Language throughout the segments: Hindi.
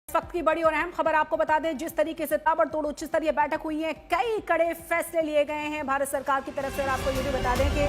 इस वक्त की बड़ी और अहम खबर आपको बता दें, जिस तरीके से ताबड़तोड़ उच्च स्तरीय बैठक हुई है, कई कड़े फैसले लिए गए हैं भारत सरकार की तरफ से। और आपको ये भी बता दें कि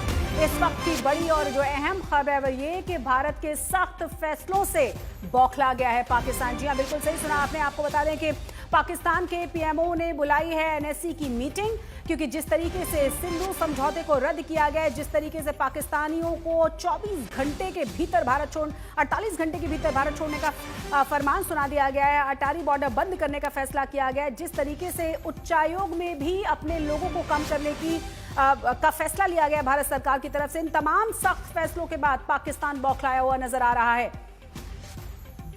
इस वक्त की बड़ी और जो अहम खबर है वो ये कि भारत के सख्त फैसलों से बौखला गया है पाकिस्तान। जी हां, बिल्कुल सही सुना आपने। आपको बता दें कि पाकिस्तान के पीएमओ ने बुलाई है एनएससी की मीटिंग, क्योंकि जिस तरीके से सिंधु समझौते को रद्द किया गया है, जिस तरीके से पाकिस्तानियों को 24 घंटे के भीतर 48 घंटे के भीतर भारत छोड़ने का फरमान सुना दिया गया है, अटारी बॉर्डर बंद करने का फैसला किया गया है, जिस तरीके से उच्चायोग में भी अपने लोगों को कम करने का फैसला लिया गया भारत सरकार की तरफ से, इन तमाम सख्त फैसलों के बाद पाकिस्तान बौखलाया हुआ नजर आ रहा है।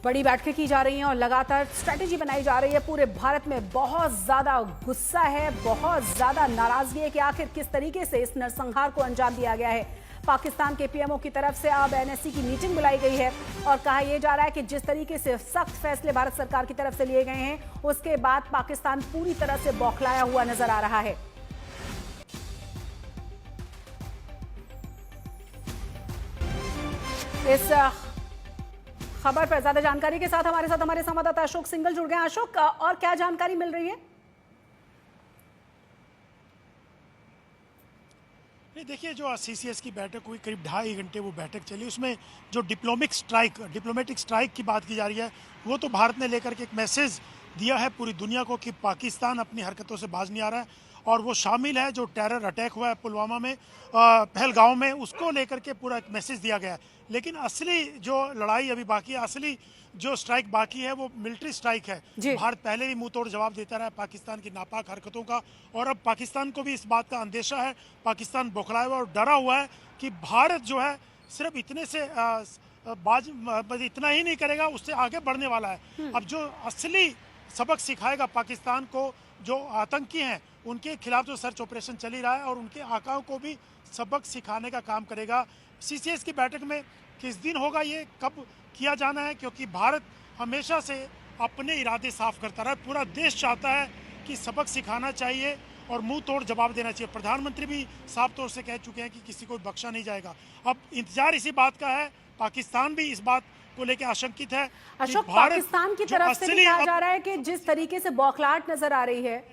बड़ी बैठकें की जा रही हैं और लगातार स्ट्रैटेजी बनाई जा रही है। पूरे भारत में बहुत ज्यादा गुस्सा है, बहुत ज्यादा नाराजगी है कि आखिर किस तरीके से इस नरसंहार को अंजाम दिया गया है। पाकिस्तान के पीएमओ की तरफ से अब एनएससी की मीटिंग बुलाई गई है और कहा यह जा रहा है कि जिस तरीके से सख्त फैसले भारत सरकार की तरफ से लिए गए हैं, उसके बाद पाकिस्तान पूरी तरह से बौखलाया हुआ नजर आ रहा है। इस खबर पर ज्यादा जानकारी के साथ हमारे संवाददाता अशोक सिंघल जुड़ गए हैं। अशोक, और क्या जानकारी मिल रही है? नहीं, देखिए, जो सीसीएस की बैठक हुई, करीब 2.5 घंटे वो बैठक चली। उसमें जो डिप्लोमेटिक स्ट्राइक की बात की जा रही है, वो तो भारत ने लेकर के एक मैसेज दिया है पूरी दुनिया को कि पाकिस्तान अपनी हरकतों से बाज नहीं आ रहा है, और वो शामिल है जो टेरर अटैक हुआ है पुलवामा में, पहलगांव में, उसको लेकर के पूरा एक मैसेज दिया गया है। लेकिन असली जो लड़ाई अभी बाकी है, असली जो स्ट्राइक बाकी है, वो मिलिट्री स्ट्राइक है। भारत पहले भी मुंह तोड़ जवाब देता रहा है पाकिस्तान की नापाक हरकतों का, और अब पाकिस्तान को भी इस बात का अंदेशा है, पाकिस्तान बौखलाया हुआ और डरा हुआ है कि भारत जो है सिर्फ इतने से इतना ही नहीं करेगा, उससे आगे बढ़ने वाला है। अब जो असली सबक सिखाएगा पाकिस्तान को, जो आतंकी हैं उनके खिलाफ जो सर्च ऑपरेशन चल ही रहा है, और उनके आकाओं को भी सबक सिखाने का काम करेगा। सीसीएस की बैठक में किस दिन होगा, ये कब किया जाना है, क्योंकि भारत हमेशा से अपने इरादे साफ करता रहा है। पूरा देश चाहता है कि सबक सिखाना चाहिए और मुंह तोड़ जवाब देना चाहिए। प्रधानमंत्री भी साफ तौर से कह चुके हैं कि किसी को बख्शा नहीं जाएगा। अब इंतजार इसी बात का है, पाकिस्तान भी इस बात को लेकर आशंकित है। अशोक, पाकिस्तान की तरफ से भी कहा जा रहा है कि जिस तरीके से बौखलाहट नजर आ रही है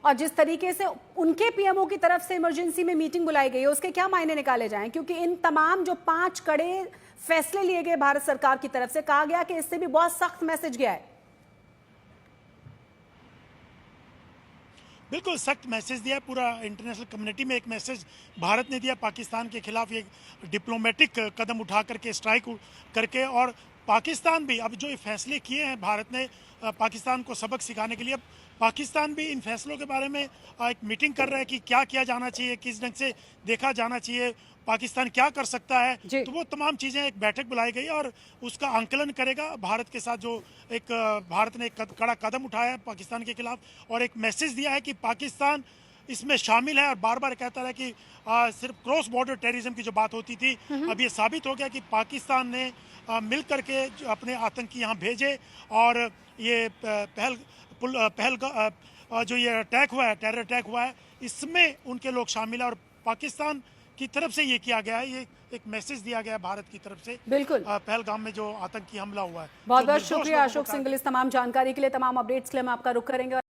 और जिस तरीके से उनके पीएमओ की तरफ से इमरजेंसी में मीटिंग बुलाई गई है, उसके क्या मायने निकाले जाएं, क्योंकि इन तमाम जो 5 कड़े फैसले लिए गए भारत सरकार की तरफ से, कहा गया कि इससे भी बहुत सख्त मैसेज गया है। बिल्कुल सख्त मैसेज दिया है, पूरा इंटरनेशनल कम्युनिटी में एक मैसेज भारत ने दिया पाकिस्तान के खिलाफ, एक डिप्लोमेटिक कदम उठा करके, स्ट्राइक करके। और पाकिस्तान भी अब जो ये फैसले किए हैं भारत ने पाकिस्तान को सबक सिखाने के लिए, अब पाकिस्तान भी इन फैसलों के बारे में एक मीटिंग कर रहा है कि क्या किया जाना चाहिए, किस ढंग से देखा जाना चाहिए, पाकिस्तान क्या कर सकता है। तो वो तमाम चीज़ें, एक बैठक बुलाई गई और उसका आंकलन करेगा भारत के साथ। जो एक भारत ने एक कड़ा कदम उठाया है पाकिस्तान के खिलाफ, और एक मैसेज दिया है कि पाकिस्तान इसमें शामिल है, और बार बार कहता रहा कि सिर्फ क्रॉस बॉर्डर टेररिज्म की जो बात होती थी, अब ये साबित हो गया कि पाकिस्तान ने मिल करके अपने आतंकी यहाँ भेजे, और ये जो ये अटैक हुआ है, टेरर अटैक हुआ है, इसमें उनके लोग शामिल है, और पाकिस्तान की तरफ से ये किया गया है, ये एक मैसेज दिया गया है भारत की तरफ से। बिल्कुल, पहलगाम में जो आतंकी हमला हुआ है। बहुत बहुत शुक्रिया अशोक सिंघल इस तमाम जानकारी के लिए, तमाम अपडेट्स के लिए हम आपका रुख करेंगे।